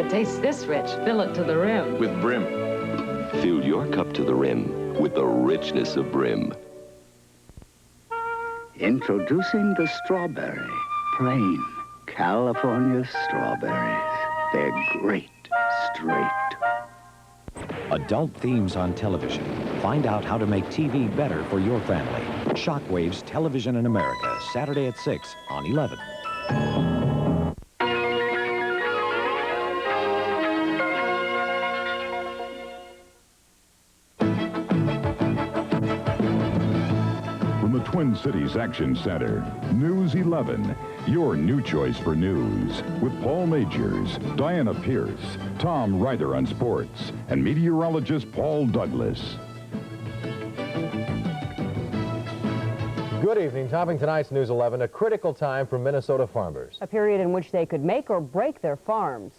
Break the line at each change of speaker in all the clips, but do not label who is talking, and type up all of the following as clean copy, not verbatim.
To taste this rich, fill it to the rim.
With Brim.
Fill your cup to the rim with the richness of Brim.
Introducing the strawberry. Plain California strawberries. They're great straight.
Adult themes on television. Find out how to make TV better for your family. Shockwave's Television in America, Saturday at 6 on 11.
From the Twin Cities Action Center, News 11, your new choice for news, with Paul Majors, Diana Pierce, Tom Ryder on sports, and meteorologist Paul Douglas.
Good evening. Topping tonight's News 11, a critical time for Minnesota farmers.
A period in which they could make or break their farms.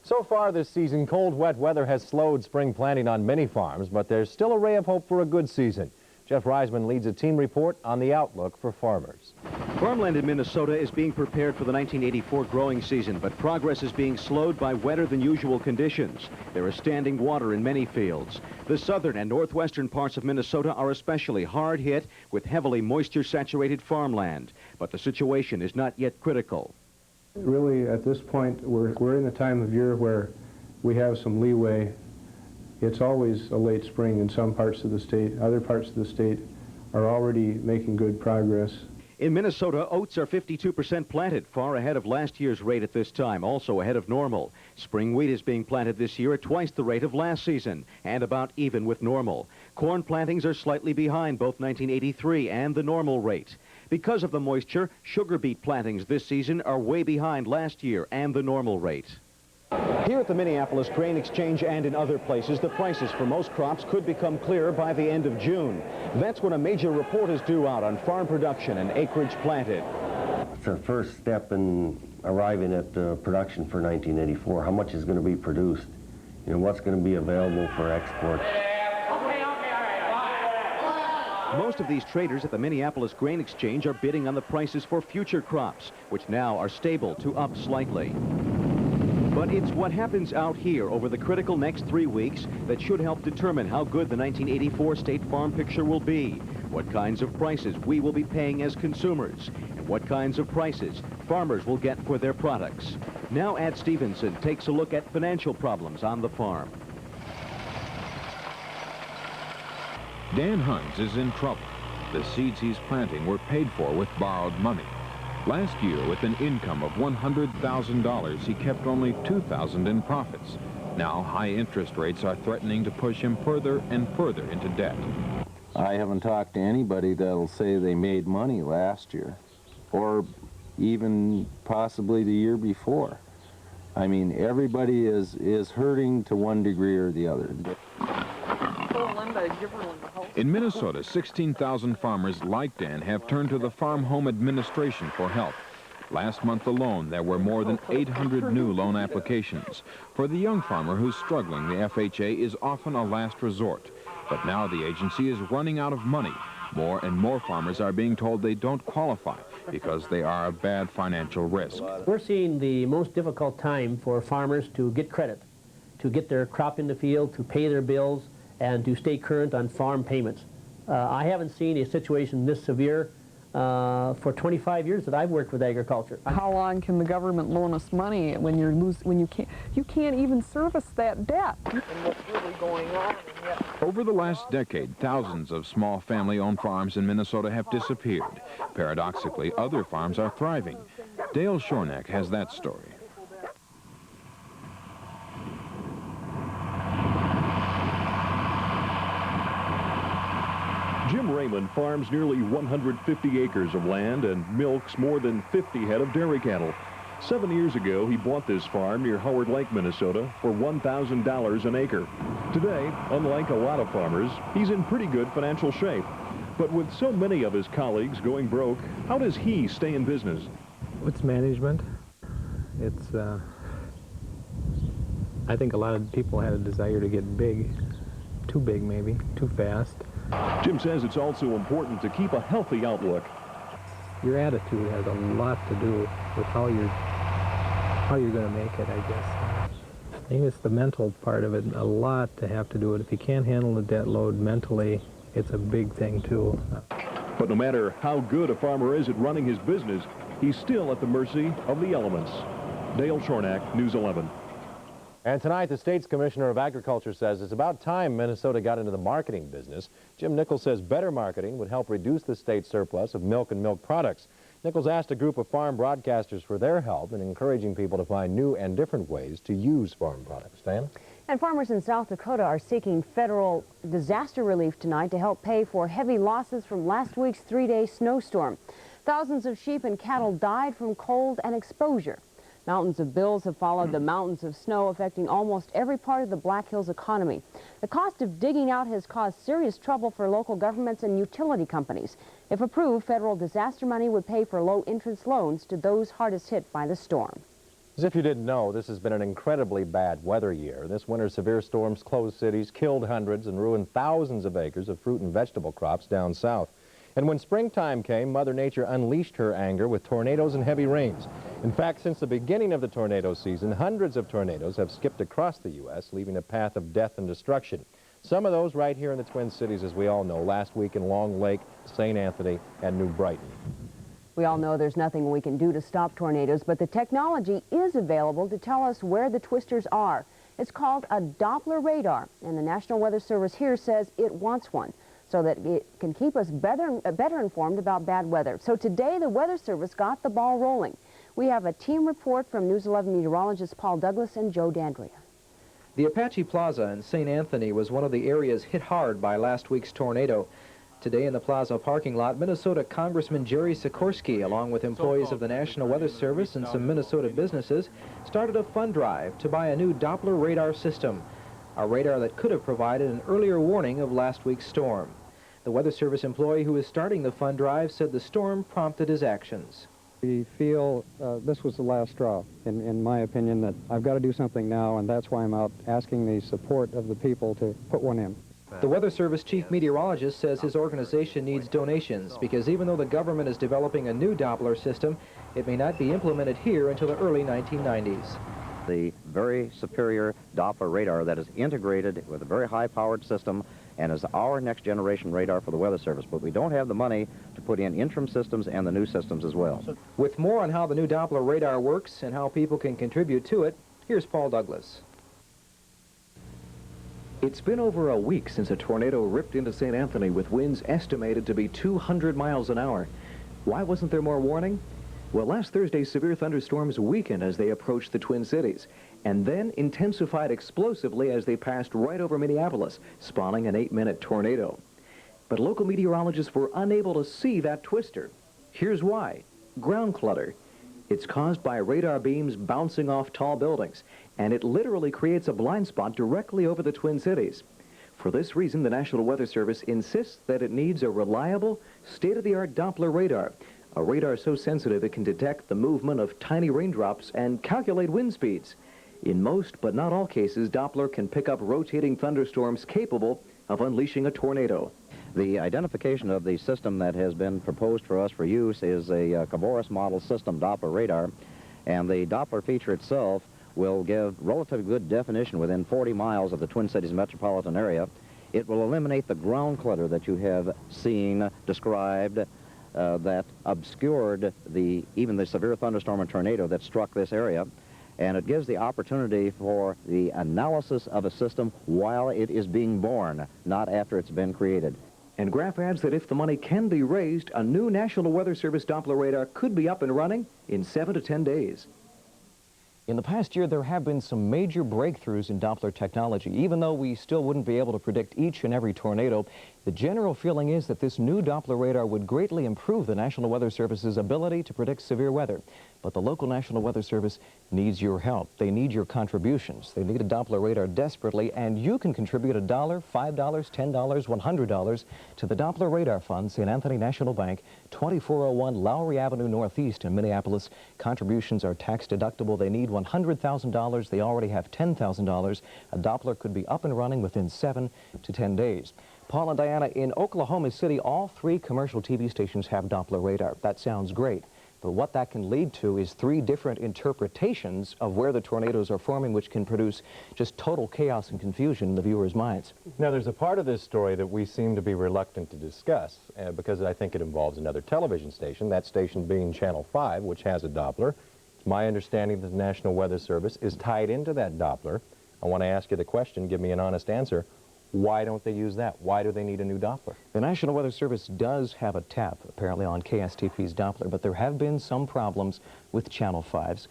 So far this season, cold, wet weather has slowed spring planting on many farms, but there's still a ray of hope for a good season. Jeff Reisman leads a team report on the outlook for farmers.
Farmland in Minnesota is being prepared for the 1984 growing season, but progress is being slowed by wetter than usual conditions. There is standing water in many fields. The southern and northwestern parts of Minnesota are especially hard hit with heavily moisture-saturated farmland, but the situation is not yet critical.
Really, at this point, we're in the time of year where we have some leeway. It's always a late spring in some parts of the state. Other parts of the state are already making good progress.
In Minnesota, oats are 52% planted, far ahead of last year's rate at this time, also ahead of normal. Spring wheat is being planted this year at twice the rate of last season, and about even with normal. Corn plantings are slightly behind both 1983 and the normal rate. Because of the moisture, sugar beet plantings this season are way behind last year and the normal rate. Here at the Minneapolis Grain Exchange and in other places, the prices for most crops could become clearer by the end of June. That's when a major report is due out on farm production and acreage planted.
It's our first step in arriving at production for 1984. How much is going to be produced? You know, what's going to be available for export?
Most of these traders at the Minneapolis Grain Exchange are bidding on the prices for future crops, which now are stable to up slightly. But it's what happens out here over the critical next 3 weeks that should help determine how good the 1984 state farm picture will be, what kinds of prices we will be paying as consumers, and what kinds of prices farmers will get for their products. Now Ad Stevenson takes a look at financial problems on the farm.
Dan Huns is in trouble. The seeds he's planting were paid for with borrowed money. Last year, with an income of $100,000, he kept only $2,000 in profits. Now, high interest rates are threatening to push him further and further into debt.
I haven't talked to anybody that'll say they made money last year, or even possibly the year before. I mean, everybody is hurting to one degree or the other.
In Minnesota, 16,000 farmers like Dan have turned to the Farm Home Administration for help. Last month alone, there were more than 800 new loan applications. For the young farmer who's struggling, the FHA is often a last resort. But now the agency is running out of money. More and more farmers are being told they don't qualify because they are a bad financial risk.
We're seeing the most difficult time for farmers to get credit, to get their crop in the field, to pay their bills, and to stay current on farm payments. I haven't seen a situation this severe for 25 years that I've worked with agriculture.
How long can the government loan us money when you can't even service that debt? And what's really going on?
Over the last decade, thousands of small family-owned farms in Minnesota have disappeared. Paradoxically, other farms are thriving. Dale Shornack has that story.
Jim Raymond farms nearly 150 acres of land and milks more than 50 head of dairy cattle. 7 years ago, he bought this farm near Howard Lake, Minnesota, for $1,000 an acre. Today, unlike a lot of farmers, he's in pretty good financial shape. But with so many of his colleagues going broke, how does he stay in business?
It's management. It's, I think a lot of people had a desire to get big. Too big, maybe. Too fast.
Jim says it's also important to keep a healthy outlook.
Your attitude has a lot to do with how you're going to make it, I guess. think it's the mental part of it, a lot to have to do it. If you can't handle the debt load mentally, it's a big thing too.
But no matter how good a farmer is at running his business, he's still at the mercy of the elements. Dale Shornack, News 11.
And tonight, the state's Commissioner of Agriculture says it's about time Minnesota got into the marketing business. Jim Nichols says better marketing would help reduce the state's surplus of milk and milk products. Nichols asked a group of farm broadcasters for their help in encouraging people to find new and different ways to use farm products. Diana?
And farmers in South Dakota are seeking federal disaster relief tonight to help pay for heavy losses from last week's 3-day snowstorm. Thousands of sheep and cattle died from cold and exposure. Mountains of bills have followed the mountains of snow, affecting almost every part of the Black Hills economy. The cost of digging out has caused serious trouble for local governments and utility companies. If approved, federal disaster money would pay for low-interest loans to those hardest hit by the storm.
As if you didn't know, this has been an incredibly bad weather year. This winter, severe storms closed cities, killed hundreds, and ruined thousands of acres of fruit and vegetable crops down south. And when springtime came, Mother Nature unleashed her anger with tornadoes and heavy rains. In fact, since the beginning of the tornado season, hundreds of tornadoes have skipped across the U.S., leaving a path of death and destruction. Some of those right here in the Twin Cities, as we all know, last week in Long Lake, St. Anthony, and New Brighton.
We all know there's nothing we can do to stop tornadoes, but the technology is available to tell us where the twisters are. It's called a Doppler radar, and the National Weather Service here says it wants one, so that it can keep us better informed about bad weather. So today, the Weather Service got the ball rolling. We have a team report from News 11 meteorologists Paul Douglas and Joe Dandria.
The Apache Plaza in St. Anthony was one of the areas hit hard by last week's tornado. Today in the plaza parking lot, Minnesota Congressman Jerry Sikorsky, along with employees of the National Weather Service and some Minnesota businesses, started a fund drive to buy a new Doppler radar system, a radar that could have provided an earlier warning of last week's storm. The Weather Service employee who is starting the fund drive said the storm prompted his actions.
We feel this was the last straw, in my opinion, that I've got to do something now, and that's why I'm out asking the support of the people to put one in.
The Weather Service chief meteorologist says his organization needs donations because even though the government is developing a new Doppler system, it may not be implemented here until the early 1990s.
The very superior Doppler radar that is integrated with a very high-powered system and is our next generation radar for the Weather Service, but we don't have the money to put in interim systems and the new systems as well.
With more on how the new Doppler radar works and how people can contribute to it, here's Paul Douglas.
It's been over a week since a tornado ripped into St. Anthony with winds estimated to be 200 miles an hour. Why wasn't there more warning? Well, last Thursday's severe thunderstorms weakened as they approached the Twin Cities, and then intensified explosively as they passed right over Minneapolis, spawning an 8-minute tornado. But local meteorologists were unable to see that twister. Here's why. Ground clutter. It's caused by radar beams bouncing off tall buildings, and it literally creates a blind spot directly over the Twin Cities. For this reason, the National Weather Service insists that it needs a reliable, state-of-the-art Doppler radar, a radar so sensitive it can detect the movement of tiny raindrops and calculate wind speeds. In most, but not all cases, Doppler can pick up rotating thunderstorms capable of unleashing a tornado.
The identification of the system that has been proposed for us for use is a Cavoris model system Doppler radar, and the Doppler feature itself will give relatively good definition within 40 miles of the Twin Cities metropolitan area. It will eliminate the ground clutter that you have seen described that obscured even the severe thunderstorm and tornado that struck this area, and it gives the opportunity for the analysis of a system while it is being born, not after it's been created.
And Graf adds that if the money can be raised, a new National Weather Service Doppler radar could be up and running in 7 to 10 days.
In the past year, there have been some major breakthroughs in Doppler technology. Even though we still wouldn't be able to predict each and every tornado, the general feeling is that this new Doppler radar would greatly improve the National Weather Service's ability to predict severe weather. But the local National Weather Service needs your help. They need your contributions. They need a Doppler radar desperately, and you can contribute $1, $5, $10, $100 to the Doppler Radar Fund, St. Anthony National Bank, 2401 Lowry Avenue Northeast in Minneapolis. Contributions are tax deductible. They need $100,000. They already have $10,000. A Doppler could be up and running within 7 to 10 days. Paul and Diana, in Oklahoma City, all 3 commercial TV stations have Doppler radar. That sounds great. But what that can lead to is 3 different interpretations of where the tornadoes are forming, which can produce just total chaos and confusion in the viewers' minds.
Now, there's a part of this story that we seem to be reluctant to discuss because I think it involves another television station, that station being Channel 5, which has a Doppler. It's my understanding that the National Weather Service is tied into that Doppler. I want to ask you the question, give me an honest answer. Why don't they use that? Why do they need a new Doppler?
The National Weather Service does have a tap, apparently, on KSTP's Doppler, but there have been some problems with Channel 5's.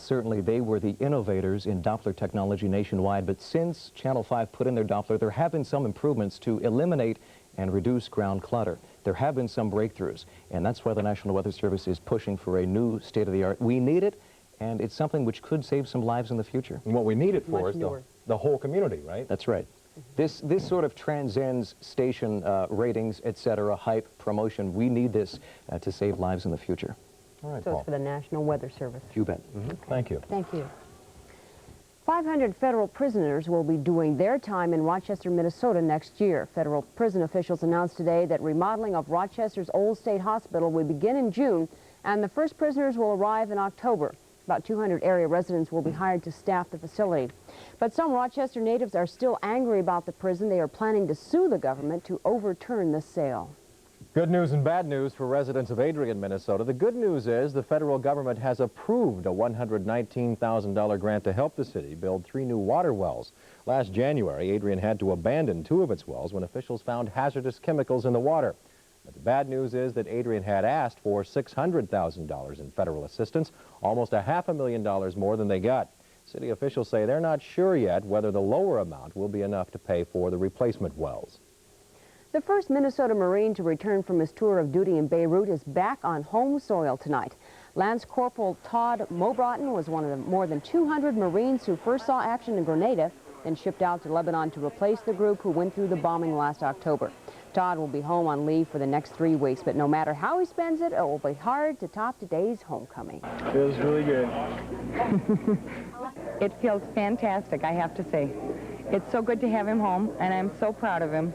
Certainly, they were the innovators in Doppler technology nationwide, but since Channel 5 put in their Doppler, there have been some improvements to eliminate and reduce ground clutter. There have been some breakthroughs, and that's why the National Weather Service is pushing for a new state-of-the-art. We need it, and it's something which could save some lives in the future.
And what we need it for is the whole community, right?
That's right. This sort of transcends station ratings, etc., hype, promotion. We need this to save lives in the future.
All right,
So
Paul.
it's for the National Weather Service.
You bet.
Thank you.
Thank you. 500 federal prisoners will be doing their time in Rochester, Minnesota next year. Federal prison officials announced today that remodeling of Rochester's Old State Hospital will begin in June, and the first prisoners will arrive in October. About 200 area residents will be hired to staff the facility. But some Rochester natives are still angry about the prison. They are planning to sue the government to overturn the sale.
Good news and bad news for residents of Adrian, Minnesota. The good news is the federal government has approved a $119,000 grant to help the city build 3 new water wells. Last January, Adrian had to abandon 2 of its wells when officials found hazardous chemicals in the water. But the bad news is that Adrian had asked for $600,000 in federal assistance, almost $500,000 more than they got. City officials say they're not sure yet whether the lower amount will be enough to pay for the replacement wells.
The first Minnesota Marine to return from his tour of duty in Beirut is back on home soil tonight. Lance Corporal Todd Mobrotten was one of the more than 200 Marines who first saw action in Grenada, then shipped out to Lebanon to replace the group who went through the bombing last October. Todd will be home on leave for the next 3 weeks, but no matter how he spends it, it will be hard to top today's homecoming.
Feels really good.
It feels fantastic, I have to say. It's so good to have him home, and I'm so proud of him.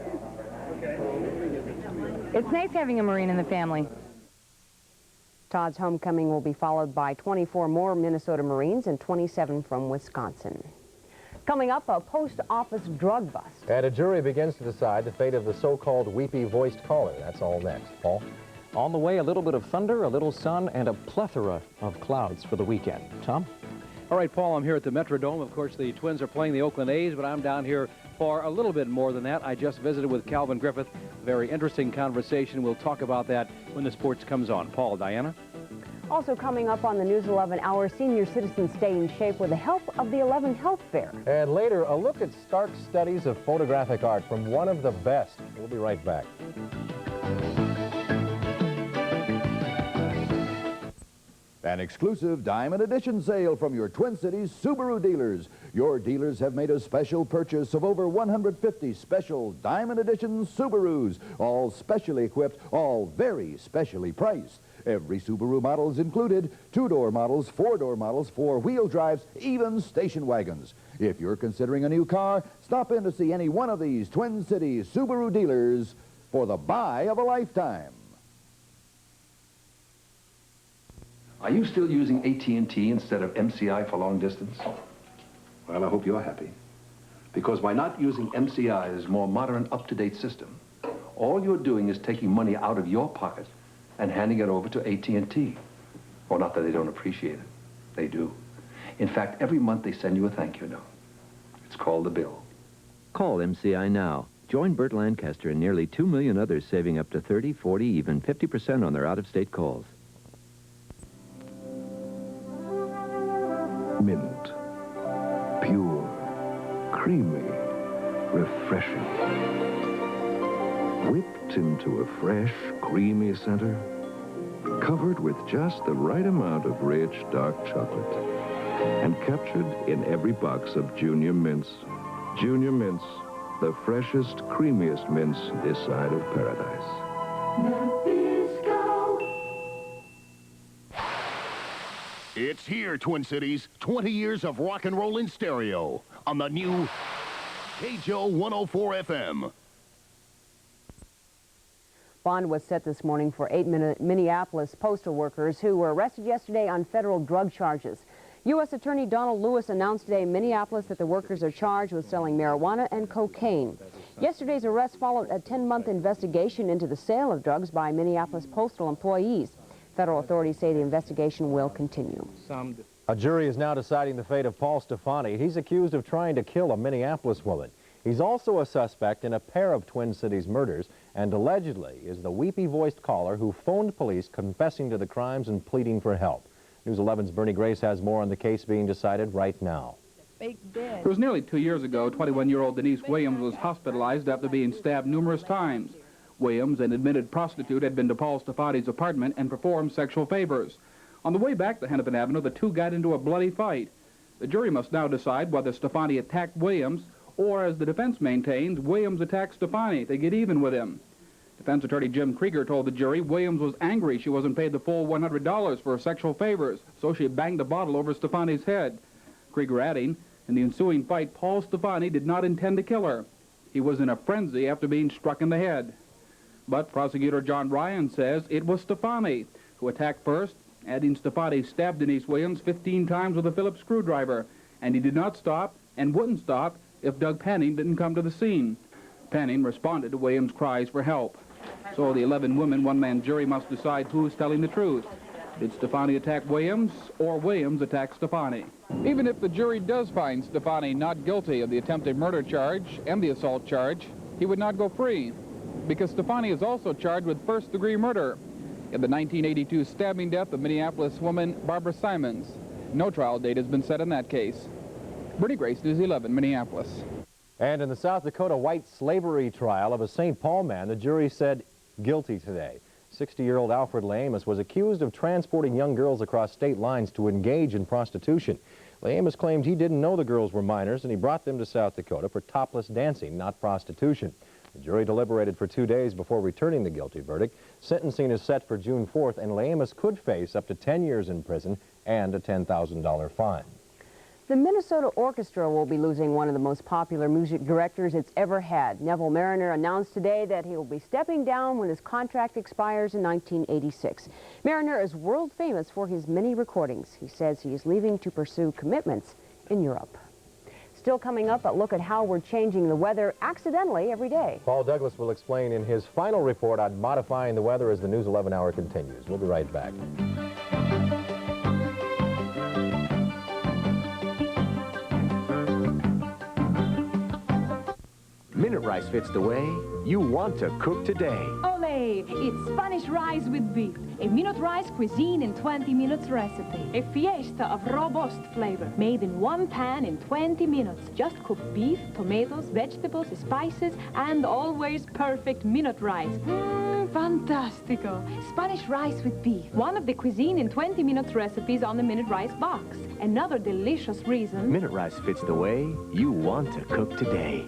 It's nice having a Marine in the family.
Todd's homecoming will be followed by 24 more Minnesota Marines and 27 from Wisconsin. Coming up, a post office drug bust.
And a jury begins to decide the fate of the so-called weepy-voiced caller. That's all next. Paul?
On the way, a little bit of thunder, a little sun, and a plethora of clouds for the weekend. Tom?
All right, Paul, I'm here at the Metrodome. Of course, the Twins are playing the Oakland A's, but I'm down here for a little bit more than that. I just visited with Calvin Griffith. Very interesting conversation. We'll talk about that when the sports comes on. Paul, Diana?
Also coming up on the News 11 hour, senior citizens stay in shape with the help of the 11 Health Fair.
And later, a look at stark studies of photographic art from one of the best. We'll be right back.
An exclusive Diamond Edition sale from your Twin Cities Subaru dealers. Your dealers have made a special purchase of over 150 special Diamond Edition Subarus, all specially equipped, all very specially priced. Every Subaru model is included, 2-door models, 4-door models, 4-wheel drives, even station wagons. If you're considering a new car, stop in to see any one of these Twin Cities Subaru dealers for the buy of a lifetime.
Are you still using AT&T instead of MCI for long distance? Well, I hope you're happy. Because by not using MCI's more modern, up-to-date system, all you're doing is taking money out of your pocket and handing it over to AT&T. Well, not that they don't appreciate it. They do. In fact, every month they send you a thank you note. It's called the bill.
Call MCI now. Join Burt Lancaster and nearly 2 million others saving up to 30, 40, even 50% on their out-of-state calls.
Mint. Pure. Creamy. Refreshing. Whipped into a fresh, creamy center. Covered with just the right amount of rich, dark chocolate. And captured in every box of Junior Mints. Junior Mints, the freshest, creamiest mints this side of paradise.
It's here, Twin Cities. 20 years of rock and roll in stereo on the new KJO 104 FM.
Bond was set this morning for 8 Minneapolis postal workers who were arrested yesterday on federal drug charges. U.S. Attorney Donald Lewis announced today in Minneapolis that the workers are charged with selling marijuana and cocaine. Yesterday's arrest followed a 10-month investigation into the sale of drugs by Minneapolis postal employees. Federal authorities say the investigation will continue.
A jury is now deciding the fate of Paul Stephani. He's accused of trying to kill a Minneapolis woman. He's also a suspect in a pair of Twin Cities murders and allegedly is the weepy-voiced caller who phoned police confessing to the crimes and pleading for help. News 11's Bernie Grace has more on the case being decided right now.
It was nearly 2 years ago, 21-year-old Denise Williams was hospitalized after being stabbed numerous times. Williams, an admitted prostitute, had been to Paul Stephani's apartment and performed sexual favors. On the way back to Hennepin Avenue, the two got into a bloody fight. The jury must now decide whether Stephani attacked Williams or, as the defense maintains, Williams attacked Stephani to get even with him. Defense attorney Jim Krieger told the jury Williams was angry she wasn't paid the full $100 for sexual favors, so she banged a bottle over Stephani's head. Krieger adding, in the ensuing fight, Paul Stephani did not intend to kill her. He was in a frenzy after being struck in the head. But prosecutor John Ryan says it was Stephani who attacked first, adding Stephani stabbed Denise Williams 15 times with a Phillips screwdriver, and he did not stop and wouldn't stop if Doug Penning didn't come to the scene. Penning responded to Williams' cries for help. So the 11 women, one-man jury must decide who's telling the truth. Did Stephani attack Williams or Williams attack Stephani?
Even if the jury does find Stephani not guilty of the attempted murder charge and the assault charge, he would not go free, because Stephani is also charged with first-degree murder in the 1982 stabbing death of Minneapolis woman Barbara Simons. No trial date has been set in that case. Bernie Grace, News 11, Minneapolis.
And in the South Dakota white slavery trial of a St. Paul man, the jury said guilty today. 60-year-old Alfred Leamus was accused of transporting young girls across state lines to engage in prostitution. Leamus claimed he didn't know the girls were minors and he brought them to South Dakota for topless dancing, not prostitution. The jury deliberated for 2 days before returning the guilty verdict. Sentencing is set for June 4th, and Leamus could face up to 10 years in prison and a $10,000 fine.
The Minnesota Orchestra will be losing one of the most popular music directors it's ever had. Neville Mariner announced today that he will be stepping down when his contract expires in 1986. Mariner is world famous for his many recordings. He says he is leaving to pursue commitments in Europe. Still coming up, a look at how we're changing the weather accidentally every day.
Paul Douglas will explain in his final report on modifying the weather as the News 11 hour continues. We'll be right back.
Minute rice fits the way you want to cook today.
Olé! It's Spanish rice with beef, a minute rice cuisine in 20 minutes recipe. A fiesta of robust flavor, made in one pan in 20 minutes. Just cook beef, tomatoes, vegetables, spices, and always perfect minute rice. Fantastico! Spanish rice with beef, one of the cuisine in 20 minutes recipes on the Minute Rice box. Another delicious reason.
Minute rice fits the way you want to cook today.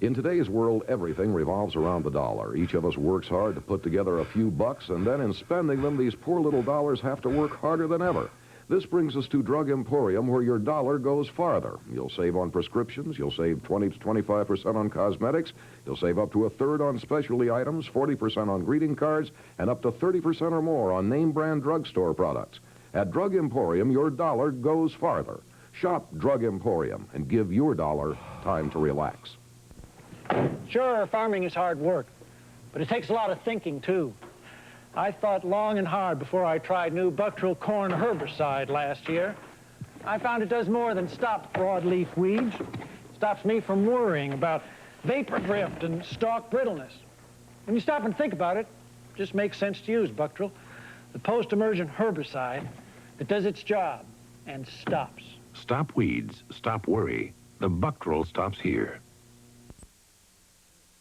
In today's world, everything revolves around the dollar. Each of us works hard to put together a few bucks, and then in spending them, these poor little dollars have to work harder than ever. This brings us to Drug Emporium, where your dollar goes farther. You'll save on prescriptions, you'll save 20 to 25% on cosmetics, you'll save up to a third on specialty items, 40% on greeting cards, and up to 30% or more on name-brand drugstore products. At Drug Emporium, your dollar goes farther. Shop Drug Emporium and give your dollar time to relax.
Sure, farming is hard work, but it takes a lot of thinking, too. I thought long and hard before I tried new Bucktrill corn herbicide last year. I found it does more than stop broadleaf weeds. It stops me from worrying about vapor drift and stalk brittleness. When you stop and think about it, it just makes sense to use Bucktrill, the post-emergent herbicide that does its job and stops.
Stop weeds, stop worry. The Bucktrill stops here.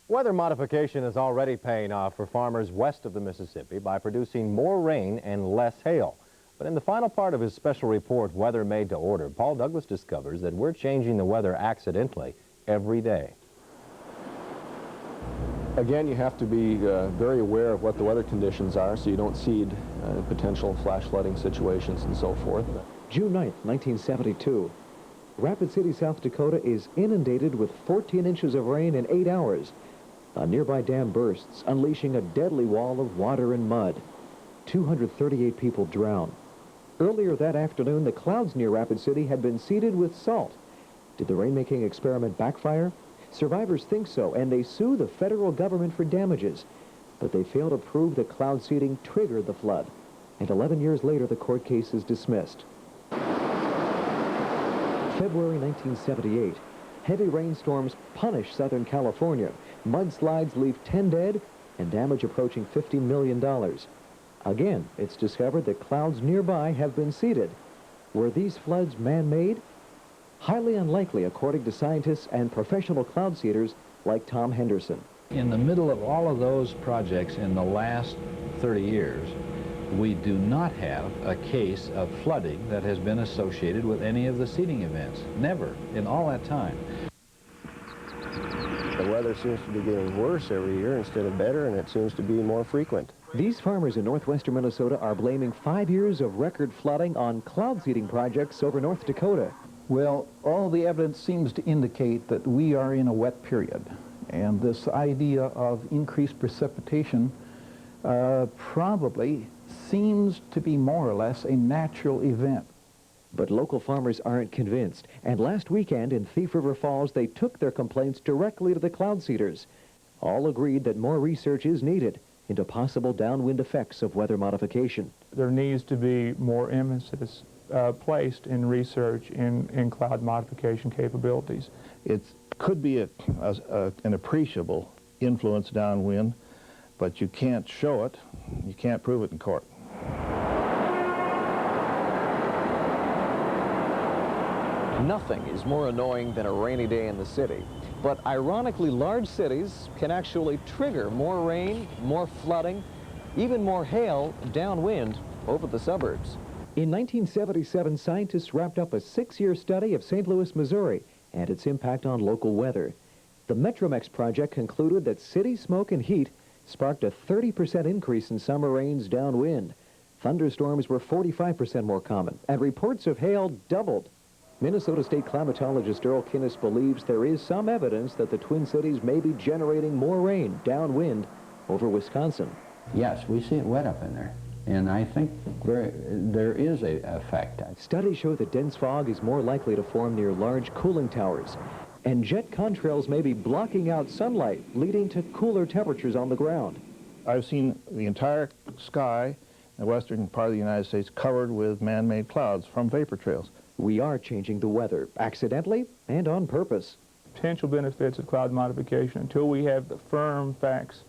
Weather modification is already paying off for farmers west of the Mississippi by producing more rain and less hail. But in the final part of his special report, Weather Made to Order, Paul Douglas discovers that we're changing the weather accidentally every day.
Again, you have to be very aware of what the weather conditions are so you don't seed potential flash flooding situations and so forth.
June 9th, 1972. Rapid City, South Dakota is inundated with 14 inches of rain in 8 hours. A nearby dam bursts, unleashing a deadly wall of water and mud. 238 people drown. Earlier that afternoon, the clouds near Rapid City had been seeded with salt. Did the rainmaking experiment backfire? Survivors think so, and they sue the federal government for damages. But they fail to prove that cloud seeding triggered the flood. And 11 years later, the court case is dismissed. February 1978. Heavy rainstorms punish Southern California. Mudslides leave 10 dead and damage approaching $50 million. Again, it's discovered that clouds nearby have been seeded. Were these floods man-made? Highly unlikely, according to scientists and professional cloud seeders like Tom Henderson.
In the middle of all of those projects in the last 30 years, we do not have a case of flooding that has been associated with any of the seeding events. Never, in all that time.
The weather seems to be getting worse every year instead of better, and it seems to be more frequent.
These farmers in northwestern Minnesota are blaming 5 years of record flooding on cloud seeding projects over North Dakota.
Well, all the evidence seems to indicate that we are in a wet period, and this idea of increased precipitation probably seems to be more or less a natural event.
But local farmers aren't convinced, and last weekend in Thief River Falls, they took their complaints directly to the cloud seeders. All agreed that more research is needed into possible downwind effects of weather modification.
There needs to be more emphasis placed in research in cloud modification capabilities.
It could be an appreciable influence downwind, but you can't show it, you can't prove it in court.
Nothing is more annoying than a rainy day in the city. But ironically, large cities can actually trigger more rain, more flooding, even more hail downwind over the suburbs. In 1977, scientists wrapped up a 6-year study of St. Louis, Missouri, and its impact on local weather. The Metromex project concluded that city smoke and heat sparked a 30% increase in summer rains downwind. Thunderstorms were 45% more common, and reports of hail doubled. Minnesota State climatologist Earl Kinnis believes there is some evidence that the Twin Cities may be generating more rain downwind over Wisconsin.
Yes, we see it wet up in there, and I think there is an effect.
Studies show that dense fog is more likely to form near large cooling towers, and jet contrails may be blocking out sunlight, leading to cooler temperatures on the ground.
I've seen the entire sky in the western part of the United States covered with man-made clouds from vapor trails.
We are changing the weather, accidentally and on purpose.
Potential benefits of cloud modification, until we have the firm facts,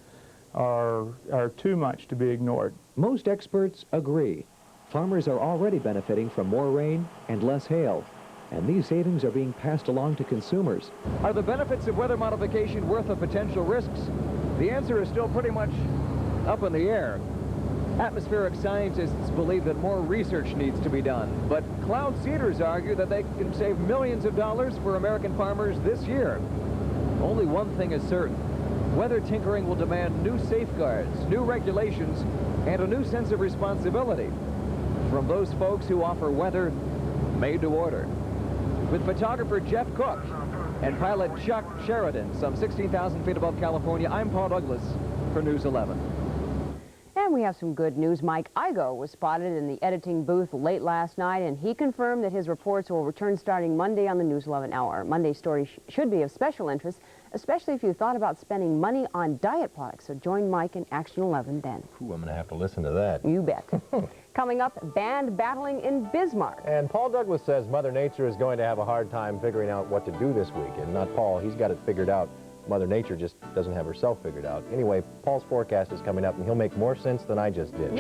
are too much to be ignored.
Most experts agree. Farmers are already benefiting from more rain and less hail, and these savings are being passed along to consumers.
Are the benefits of weather modification worth the potential risks? The answer is still pretty much up in the air. Atmospheric scientists believe that more research needs to be done, but cloud seeders argue that they can save millions of dollars for American farmers this year. Only one thing is certain. Weather tinkering will demand new safeguards, new regulations, and a new sense of responsibility from those folks who offer weather made to order. With photographer Jeff Cook and pilot Chuck Sheridan, some 16,000 feet above California, I'm Paul Douglas for News 11.
And we have some good news. Mike Igo was spotted in the editing booth late last night, and he confirmed that his reports will return starting Monday on the News 11 Hour. Monday's story should be of special interest, especially if you thought about spending money on diet products. So join Mike in Action 11 then.
Ooh, I'm going to have to listen to that.
You bet. Coming up, band battling in Bismarck.
And Paul Douglas says Mother Nature is going to have a hard time figuring out what to do this weekend. Not Paul, he's got it figured out. Mother Nature just doesn't have herself figured out. Anyway, Paul's forecast is coming up, and he'll make more sense than I just did.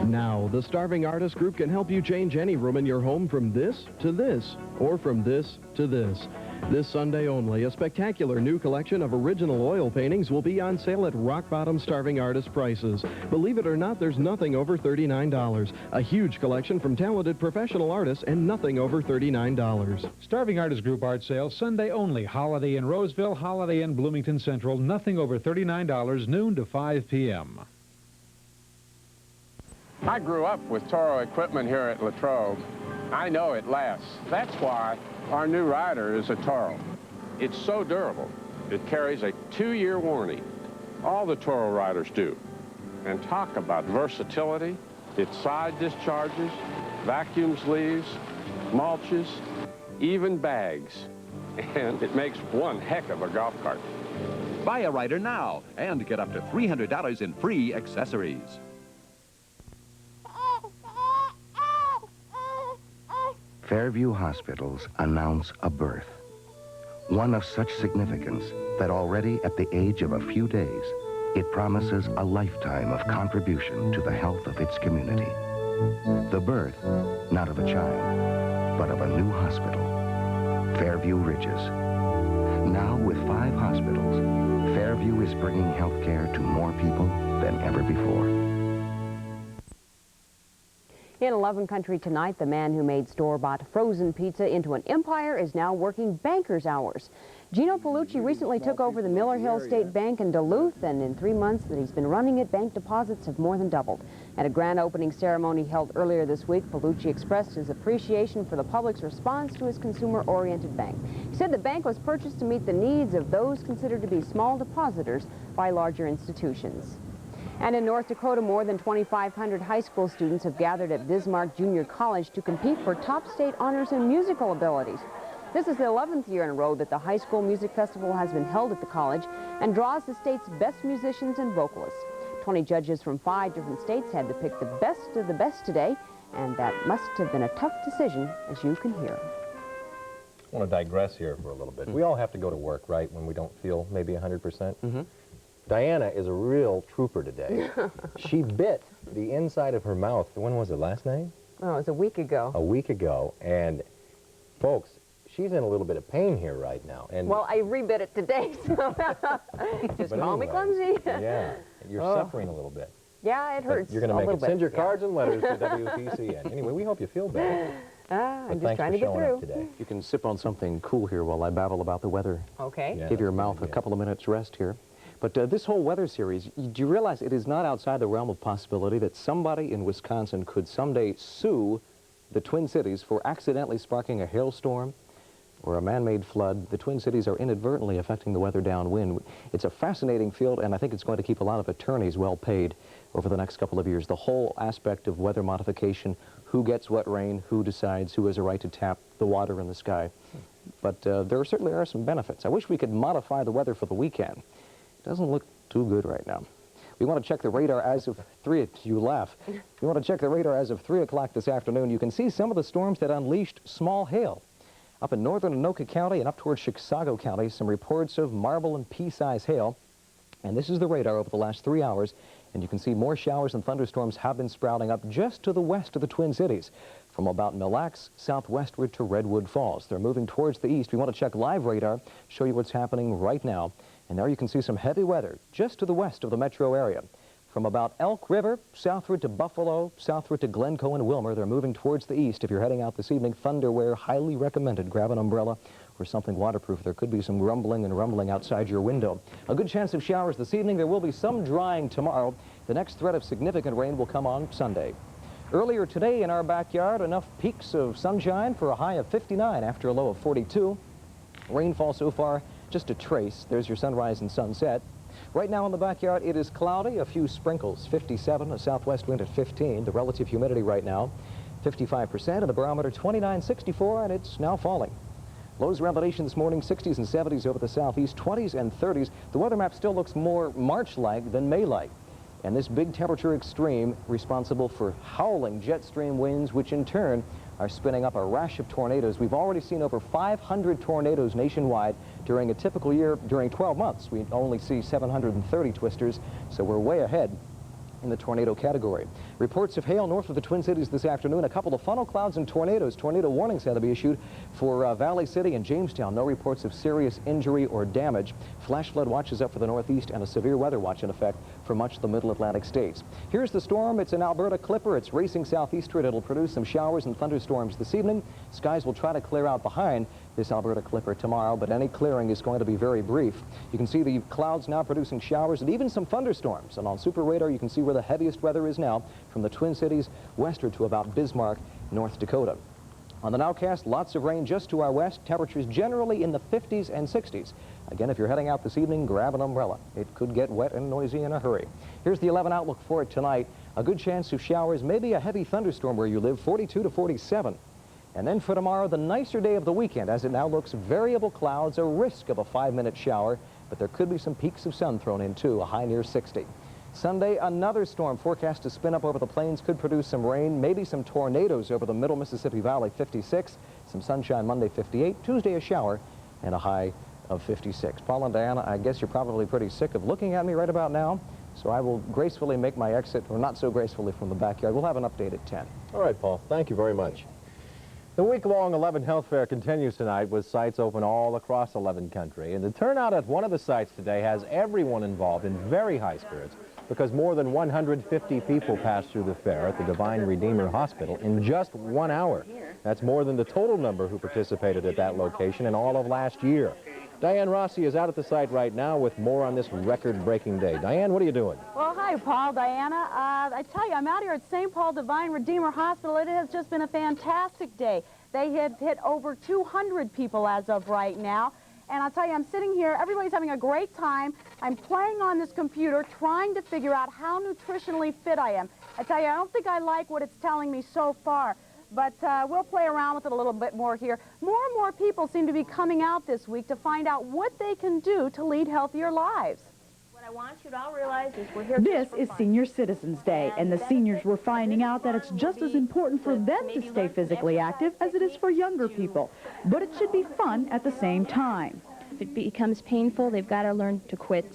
Now, the Starving Artist Group can help you change any room in your home from this to this, or from this to this. This Sunday only, a spectacular new collection of original oil paintings will be on sale at rock-bottom Starving Artist prices. Believe it or not, there's nothing over $39. A huge collection from talented professional artists and nothing over $39.
Starving Artist Group art sale Sunday only. Holiday in Roseville, holiday in Bloomington Central. Nothing over $39, noon to 5 p.m.
I grew up with Toro equipment here at Latrobe.
I know it lasts. That's why our new rider is a Toro. It's so durable. It carries a 2-year warranty. All the Toro riders do. And talk about versatility. It side discharges, vacuums leaves, mulches, even bags. And it makes one heck of a golf cart.
Buy a rider now and get up to $300 in free accessories.
Fairview Hospitals announce a birth. One of such significance that already at the age of a few days, it promises a lifetime of contribution to the health of its community. The birth, not of a child, but of a new hospital, Fairview Ridges. Now with 5 hospitals, Fairview is bringing health care to more people than ever before.
In 11 Country tonight, the man who made store-bought frozen pizza into an empire is now working banker's hours. Gino Paolucci recently took over the Miller Hill State Bank in Duluth, and in 3 months that he's been running it, bank deposits have more than doubled. At a grand opening ceremony held earlier this week, Paolucci expressed his appreciation for the public's response to his consumer-oriented bank. He said the bank was purchased to meet the needs of those considered to be small depositors by larger institutions. And in North Dakota, more than 2,500 high school students have gathered at Bismarck Junior College to compete for top state honors in musical abilities. This is the 11th year in a row that the High School Music Festival has been held at the college and draws the state's best musicians and vocalists. 20 judges from 5 different states had to pick the best of the best today, and that must have been a tough decision, as you can hear.
I want to digress here for a little bit. We all have to go to work, right, when we don't feel maybe 100%? Diana is a real trooper today. She bit the inside of her mouth. When was it, last night?
Oh, it was a week ago.
A week ago. And, folks, she's in a little bit of pain here right now. And
well, I rebit it today, so just call me clumsy.
Yeah, you're suffering a little bit.
Yeah, it hurts.
You're going to make it. Send your cards and letters to WTCN. Anyway, we hope you feel better.
I'm just trying to get through.
Today.
You can sip on something cool here while I babble about the weather.
Okay.
Yeah,
give your mouth a couple of minutes rest here. But this whole weather series, do you realize it is not outside the realm of possibility that somebody in Wisconsin could someday sue the Twin Cities for accidentally sparking a hailstorm or a man-made flood? The Twin Cities are inadvertently affecting the weather downwind. It's a fascinating field, and I think it's going to keep a lot of attorneys well paid over the next couple of years. The whole aspect of weather modification, who gets what rain, who decides, who has a right to tap the water in the sky. But there certainly are some benefits. I wish we could modify the weather for the weekend. Doesn't look too good right now. We want to check the radar as of 3, you laugh. We want to check the radar as of 3 o'clock this afternoon. You can see some of the storms that unleashed small hail. Up in northern Anoka County and up towards Chisago County, some reports of marble and pea-size hail. And this is the radar over the last 3 hours. And you can see more showers and thunderstorms have been sprouting up just to the west of the Twin Cities, from about Mille Lacs southwestward to Redwood Falls. They're moving towards the east. We want to check live radar, show you what's happening right now. And there you can see some heavy weather just to the west of the metro area. From about Elk River, southward to Buffalo, southward to Glencoe and Wilmer, they're moving towards the east. If you're heading out this evening, thunderwear, highly recommended. Grab an umbrella or something waterproof. There could be some grumbling and rumbling outside your window. A good chance of showers this evening. There will be some drying tomorrow. The next threat of significant rain will come on Sunday. Earlier today in our backyard, enough peaks of sunshine for a high of 59 after a low of 42. Rainfall so far, just a trace. There's your sunrise and sunset. Right now in the backyard, it is cloudy, a few sprinkles, 57, a southwest wind at 15. The relative humidity right now, 55%, and the barometer 29.64, and it's now falling. Lows around the nation this morning, 60s and 70s over the southeast, 20s and 30s. The weather map still looks more March-like than May-like. And this big temperature extreme responsible for howling jet stream winds, which in turn are spinning up a rash of tornadoes. We've already seen over 500 tornadoes nationwide during a typical year. During 12 months, we only see 730 twisters, so we're way ahead in the tornado category. Reports of hail north of the Twin Cities this afternoon. A couple of funnel clouds and tornadoes. Tornado warnings had to be issued for Valley City and Jamestown. No reports of serious injury or damage. Flash flood watches up for the northeast and a severe weather watch in effect for much of the middle Atlantic states. Here's the storm. It's an Alberta Clipper. It's racing southeastward. It'll produce some showers and thunderstorms this evening. Skies will try to clear out behind this Alberta Clipper tomorrow, but any clearing is going to be very brief. You can see the clouds now producing showers and even some thunderstorms. And on Super Radar, you can see where the heaviest weather is now from the Twin Cities westward to about Bismarck, North Dakota. On the nowcast, lots of rain just to our west, temperatures generally in the 50s and 60s. Again, if you're heading out this evening, grab an umbrella. It could get wet and noisy in a hurry. Here's the 11 outlook for it tonight. A good chance of showers, maybe a heavy thunderstorm where you live, 42 to 47. And then for tomorrow, the nicer day of the weekend. As it now looks, variable clouds, a risk of a 5-minute shower, but there could be some peaks of sun thrown in too, a high near 60. Sunday, another storm forecast to spin up over the plains, could produce some rain, maybe some tornadoes over the middle Mississippi Valley, 56. Some sunshine Monday, 58. Tuesday, a shower and a high of 56. Paul and Diana, I guess you're probably pretty sick of looking at me right about now, so I will gracefully make my exit, or not so gracefully, from the backyard. We'll have an update at 10.
All right, Paul. Thank you very much. The week-long 11 Health Fair continues tonight with sites open all across 11 country. And the turnout at one of the sites today has everyone involved in very high spirits because more than 150 people passed through the fair at the Divine Redeemer Hospital in just 1 hour. That's more than the total number who participated at that location in all of last year. Diane Rossi is out at the site right now with more on this record-breaking day. Diane, what are you doing?
Well, hi, Paul, Diana. I tell you, I'm out here at St. Paul Divine Redeemer Hospital. It has just been a fantastic day. They have hit over 200 people as of right now. And I'll tell you, I'm sitting here, everybody's having a great time. I'm playing on this computer, trying to figure out how nutritionally fit I am. I tell you, I don't think I like what it's telling me so far. But we'll play around with it a little bit more here. More and more people seem to be coming out this week to find out what they can do to lead healthier lives.
What I want you to all realize is we're here.
This is Senior Citizens Day, and the seniors were finding out that it's just as important for them to stay physically active as it is for younger people. But it should be fun at the same time.
If it becomes painful, they've got to learn to quit,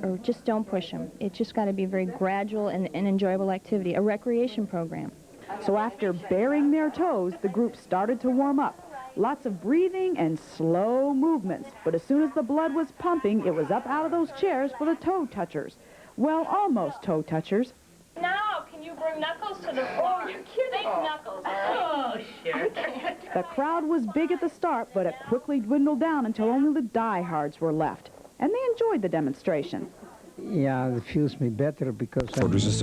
or just don't push them. It's just got to be a very gradual and enjoyable activity, a recreation program.
So after baring their toes, the group started to warm up. Lots of breathing and slow movements. But as soon as the blood was pumping, it was up out of those chairs for the toe touchers. Well, almost toe touchers.
Now, can you bring Knuckles to the floor? Oh, you're kidding. Big Knuckles. Oh, sure.
The crowd was big at the start, but it quickly dwindled down until only the diehards were left. And they enjoyed the demonstration.
Yeah, it feels me better because